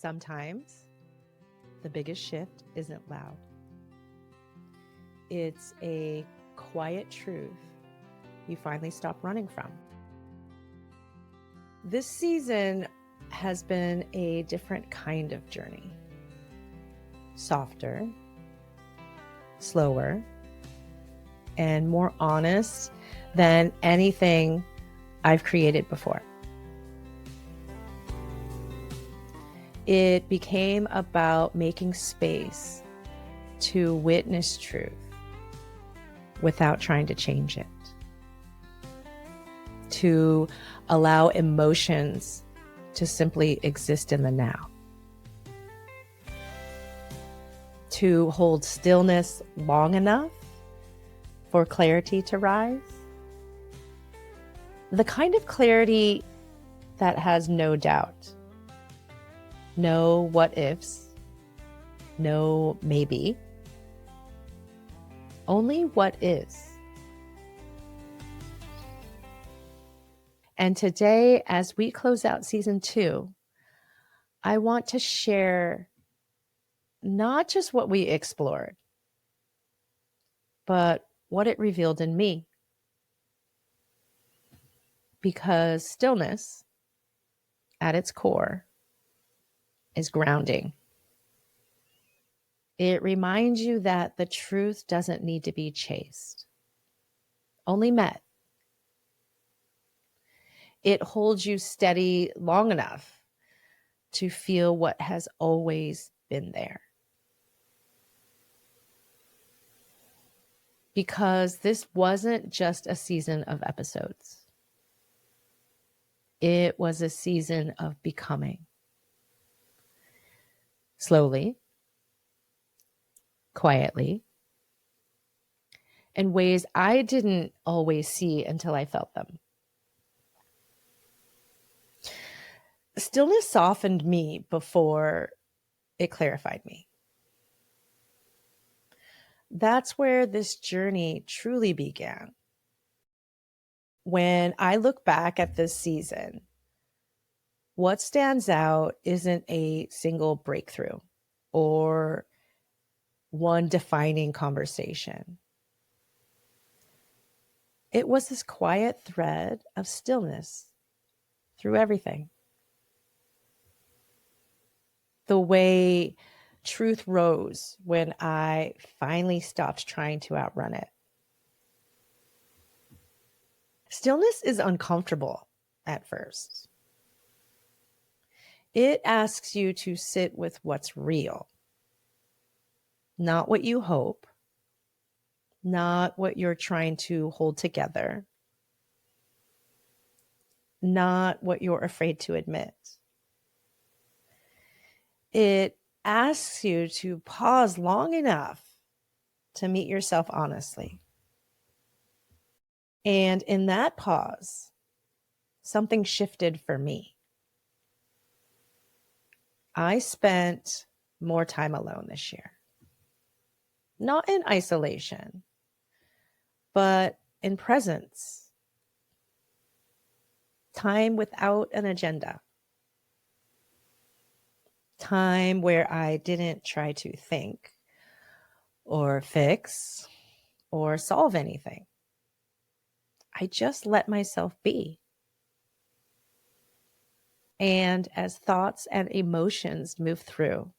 Sometimes the biggest shift isn't loud. It's a quiet truth you finally stop running from. This season has been a different kind of journey. Softer, slower, and more honest than anything I've created before. It became about making space to witness truth without trying to change it, to allow emotions to simply exist in the now, to hold stillness long enough for clarity to rise. The kind of clarity that has no doubt, no what ifs, no maybe, only what is. And today, as we close out season 2, I want to share not just what we explored, but what it revealed in me. Because stillness, at its core, is grounding. It reminds you that the truth doesn't need to be chased, only met. It holds you steady long enough to feel what has always been there. Because this wasn't just a season of episodes. It was a season of becoming. Slowly, quietly, in ways I didn't always see until I felt them. Stillness softened me before it clarified me. That's where this journey truly began. When I look back at this season, what stands out isn't a single breakthrough or one defining conversation. It was this quiet thread of stillness through everything. The way truth rose when I finally stopped trying to outrun it. Stillness is uncomfortable at first. It asks you to sit with what's real, not what you hope, not what you're trying to hold together, not what you're afraid to admit. It asks you to pause long enough to meet yourself honestly. And in that pause, something shifted for me. I spent more time alone this year. Not in isolation, but in presence. Time without an agenda. Time where I didn't try to think or fix or solve anything. I just let myself be. And as thoughts and emotions move through,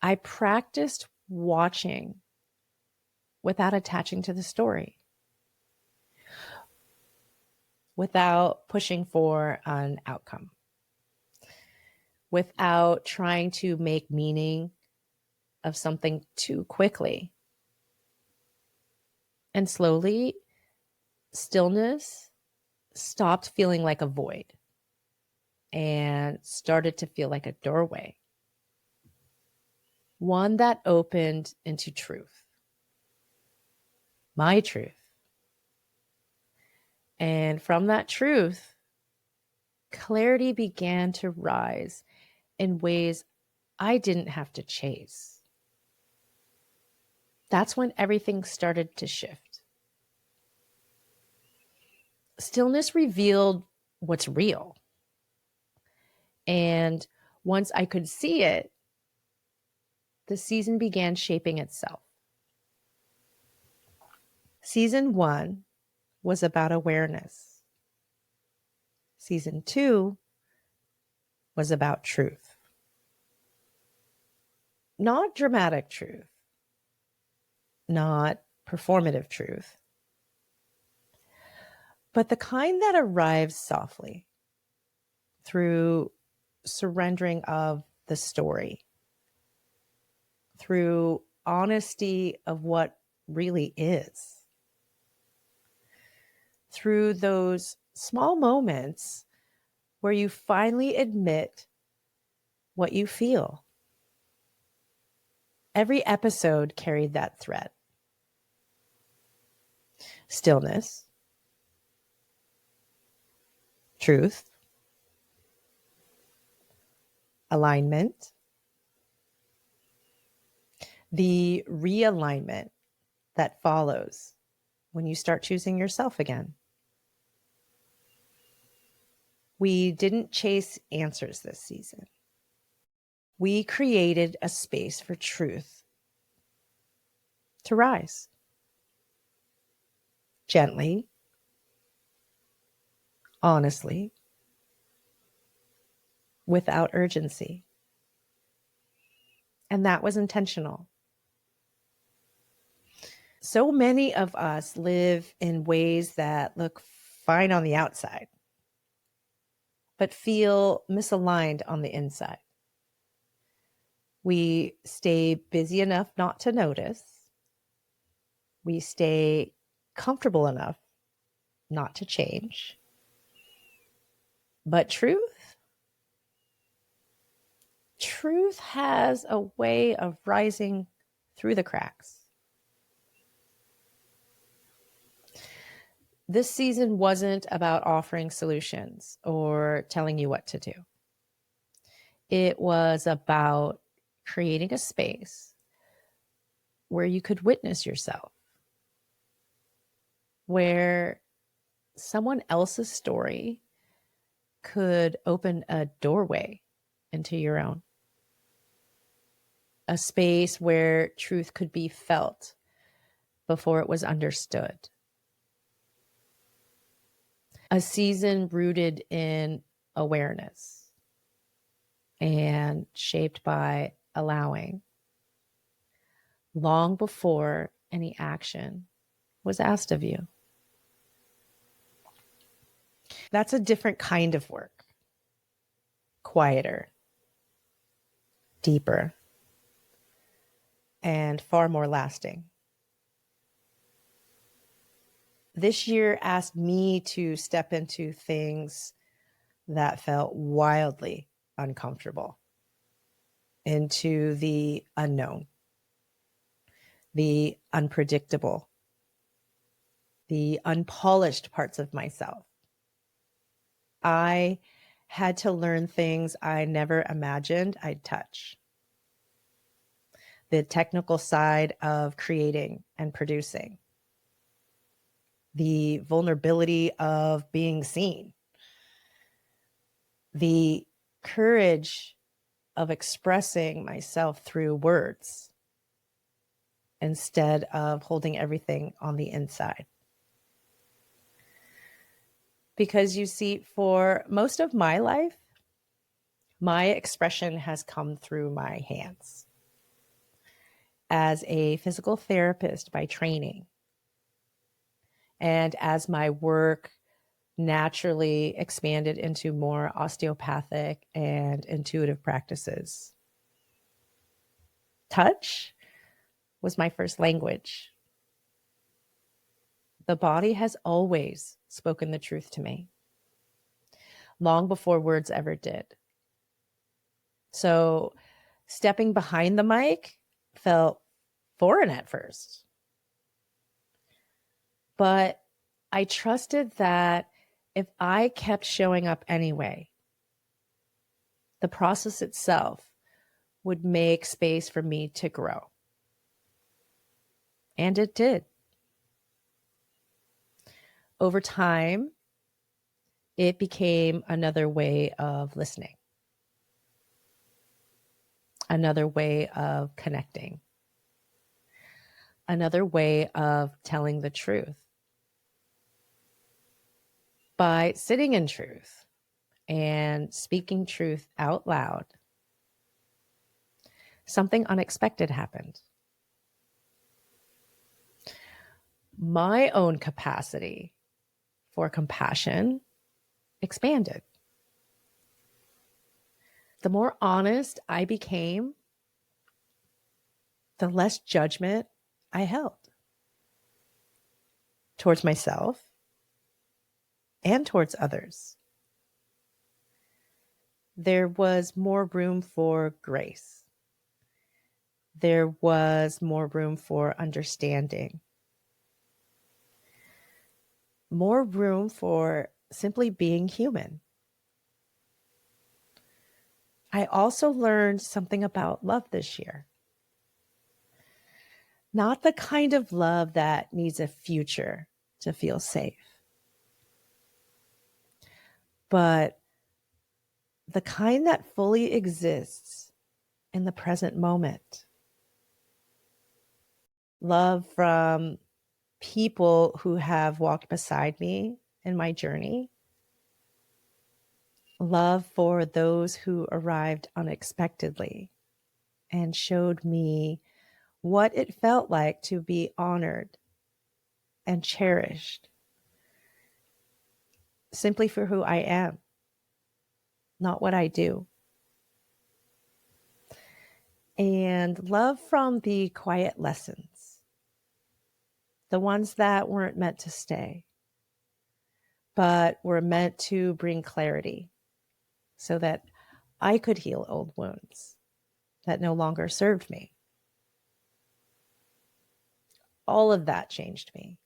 I practiced watching without attaching to the story, without pushing for an outcome, without trying to make meaning of something too quickly. And slowly, stillness stopped feeling like a void and started to feel like a doorway. One that opened into truth. My truth. And from that truth, clarity began to rise in ways I didn't have to chase. That's when everything started to shift. Stillness revealed what's real and Once I could see it, the season began shaping itself. Season 1 was about awareness. Season 2 was about truth. Not dramatic truth, not performative truth, but the kind that arrives softly through surrendering of the story, through honesty of what really is, through those small moments where you finally admit what you feel. Every episode carried that thread. Stillness, truth, alignment, the realignment that follows when you start choosing yourself again. We didn't chase answers this season. We created a space for truth to rise gently, honestly, without urgency. And that was intentional. So many of us live in ways that look fine on the outside, but feel misaligned on the inside. We stay busy enough not to notice. We stay comfortable enough not to change. But truth has a way of rising through the cracks. This season wasn't about offering solutions or telling you what to do. It was about creating a space where you could witness yourself, where someone else's story could open a doorway into your own. A space where truth could be felt before it was understood. A season rooted in awareness and shaped by allowing long before any action was asked of you. That's a different kind of work. Quieter, deeper, and far more lasting. This year asked me to step into things that felt wildly uncomfortable, into the unknown, the unpredictable, the unpolished parts of myself. I had to learn things I never imagined I'd touch. The technical side of creating and producing, the vulnerability of being seen, the courage of expressing myself through words instead of holding everything on the inside. Because you see, for most of my life, my expression has come through my hands. As a physical therapist by training, and as my work naturally expanded into more osteopathic and intuitive practices, touch was my first language. The body has always spoken the truth to me, long before words ever did. So stepping behind the mic felt foreign at first. But I trusted that if I kept showing up anyway, the process itself would make space for me to grow. And it did. Over time, it became another way of listening. another way of connecting, another way of telling the truth. By sitting in truth and speaking truth out loud, something unexpected happened. My own capacity for compassion expanded. The more honest I became, the less judgment I held towards myself and towards others. There was more room for grace. There was more room for understanding. More room for simply being human. I also learned something about love this year. Not the kind of love that needs a future to feel safe, but the kind that fully exists in the present moment. Love from people who have walked beside me in my journey. Love for those who arrived unexpectedly and showed me what it felt like to be honored and cherished simply for who I am, not what I do. And love from the quiet lessons, the ones that weren't meant to stay, but were meant to bring clarity so that I could heal old wounds that no longer served me. All of that changed me.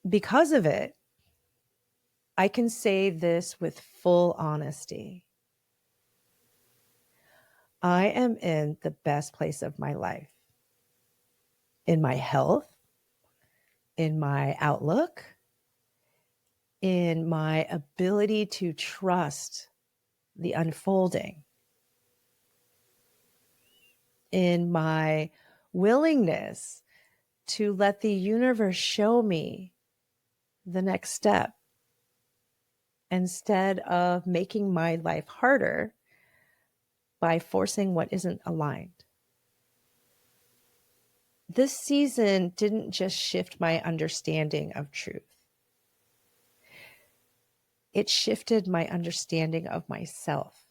Because of it, I can say this with full honesty. I am in the best place of my life, in my health, in my outlook, in my ability to trust the unfolding, in my willingness to let the universe show me the next step instead of making my life harder by forcing what isn't aligned. This season didn't just shift my understanding of truth. It shifted my understanding of myself.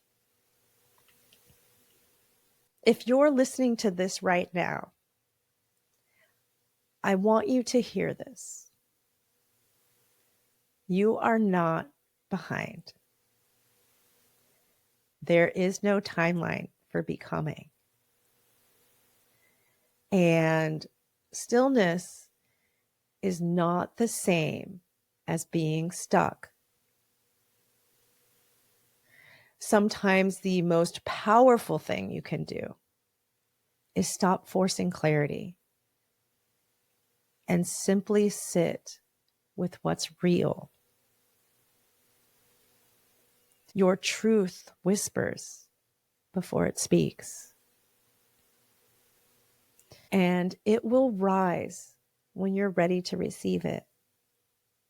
If you're listening to this right now, I want you to hear this. You are not behind. There is no timeline for becoming. And stillness is not the same as being stuck. Sometimes the most powerful thing you can do is stop forcing clarity and simply sit with what's real. Your truth whispers before it speaks. And it will rise when you're ready to receive it.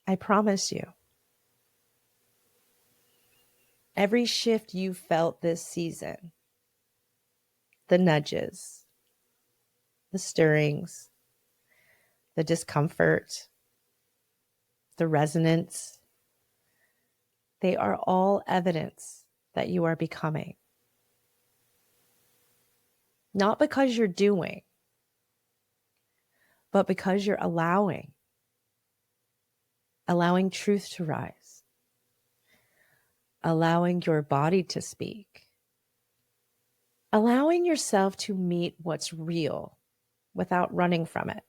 I promise you. Every shift you felt this season, the nudges, the stirrings, the discomfort, the resonance, they are all evidence that you are becoming. Not because you're doing, but because you're allowing truth to rise, allowing your body to speak, allowing yourself to meet what's real without running from it.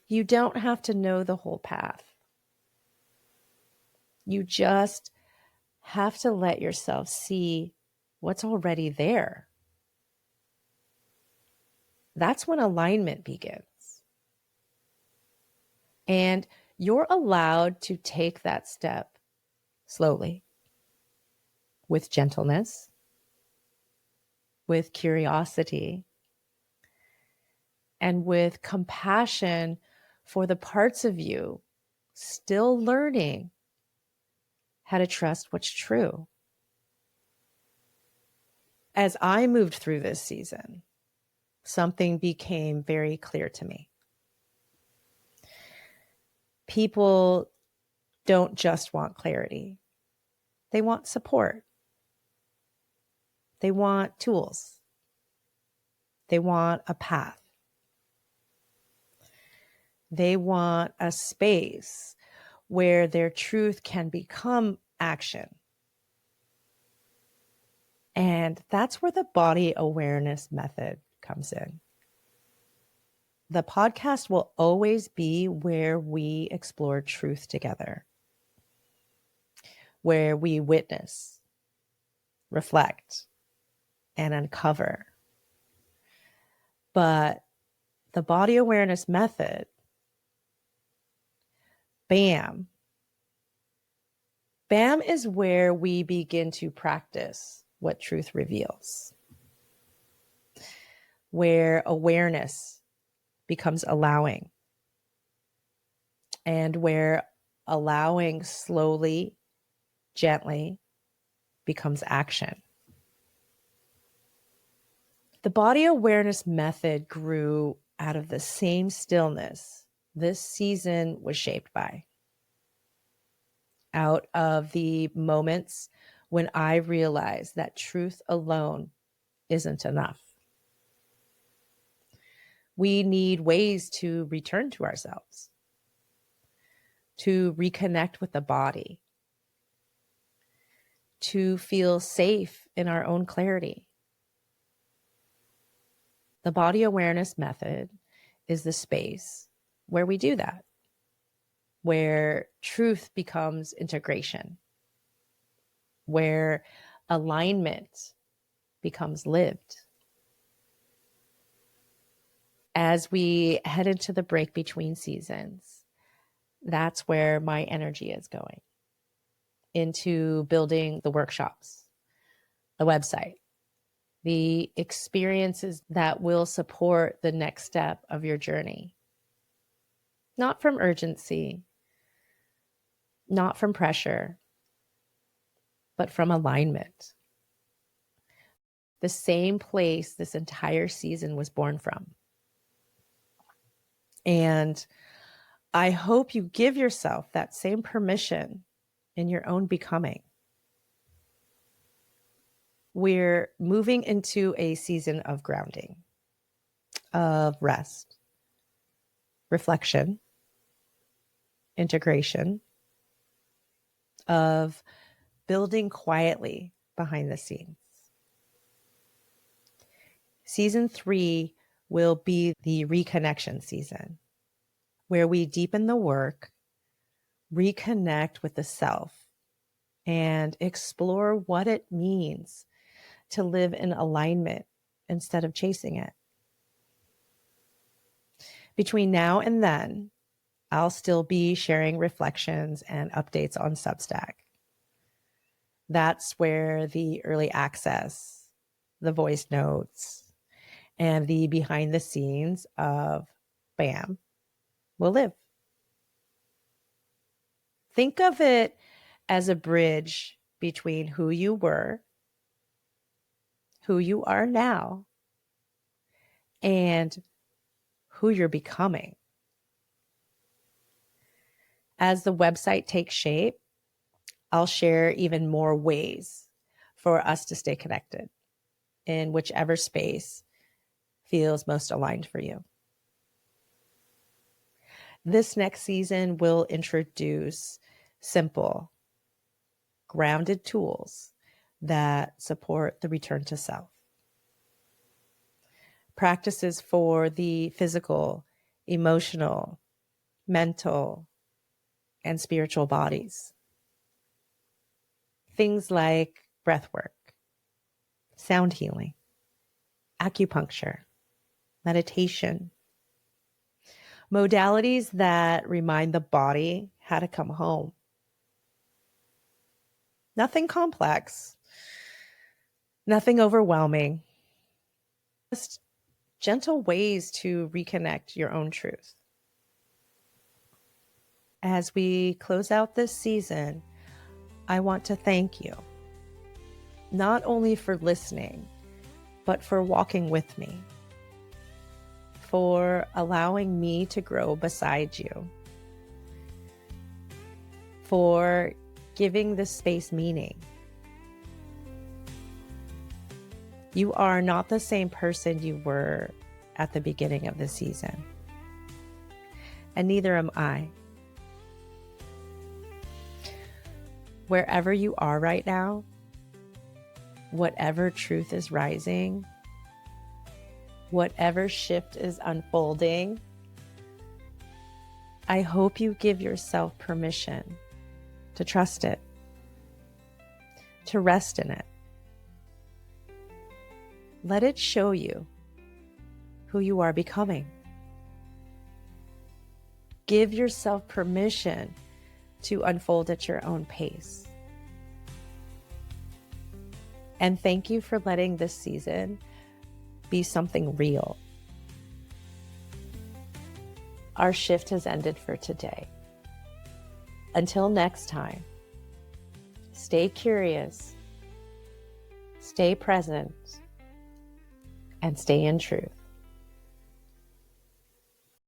You don't have to know the whole path. You just have to let yourself see what's already there. That's when alignment begins. And you're allowed to take that step slowly, with gentleness, with curiosity, and with compassion for the parts of you still learning how to trust what's true. As I moved through this season, something became very clear to me. People don't just want clarity. They want support. They want tools. They want a path. They want a space where their truth can become action. And that's where the body awareness method comes in. The podcast will always be where we explore truth together, where we witness, reflect, and uncover. But the body awareness method, BAM is where we begin to practice what truth reveals, where awareness becomes allowing, and where allowing slowly, gently becomes action. The body awareness method grew out of the same stillness this season was shaped by. Out of the moments when I realized that truth alone isn't enough. We need ways to return to ourselves, to reconnect with the body, to feel safe in our own clarity. The body awareness method is the space where we do that, where truth becomes integration, where alignment becomes lived. As we head into the break between seasons, that's where my energy is going, into building the workshops, the website, the experiences that will support the next step of your journey. Not from urgency, not from pressure, but from alignment. The same place this entire season was born from. And I hope you give yourself that same permission in your own becoming. We're moving into a season of grounding, of rest, reflection, integration, of building quietly behind the scenes. Season 3 will be the reconnection season, where we deepen the work, reconnect with the self, and explore what it means to live in alignment instead of chasing it. Between now and then, I'll still be sharing reflections and updates on Substack. That's where the early access, the voice notes, and the behind the scenes of BAM will live. Think of it as a bridge between who you were, who you are now, and who you're becoming. As the website takes shape, I'll share even more ways for us to stay connected in whichever space feels most aligned for you. This next season will introduce simple, grounded tools that support the return to self. Practices for the physical, emotional, mental, and spiritual bodies. Things like breath work, sound healing, acupuncture, meditation. Modalities that remind the body how to come home. Nothing complex, Nothing overwhelming. Just gentle ways to reconnect your own truth. As we close out this season, I want to thank you, not only for listening, but for walking with me, for allowing me to grow beside you, for giving this space meaning. You are not the same person you were at the beginning of the season, and neither am I. Wherever you are right now, whatever truth is rising, whatever shift is unfolding, I hope you give yourself permission to trust it, to rest in it. Let it show you who you are becoming. Give yourself permission to unfold at your own pace. And thank you for letting this season be something real. Our shift has ended for today. Until next time, stay curious, stay present, and stay in truth.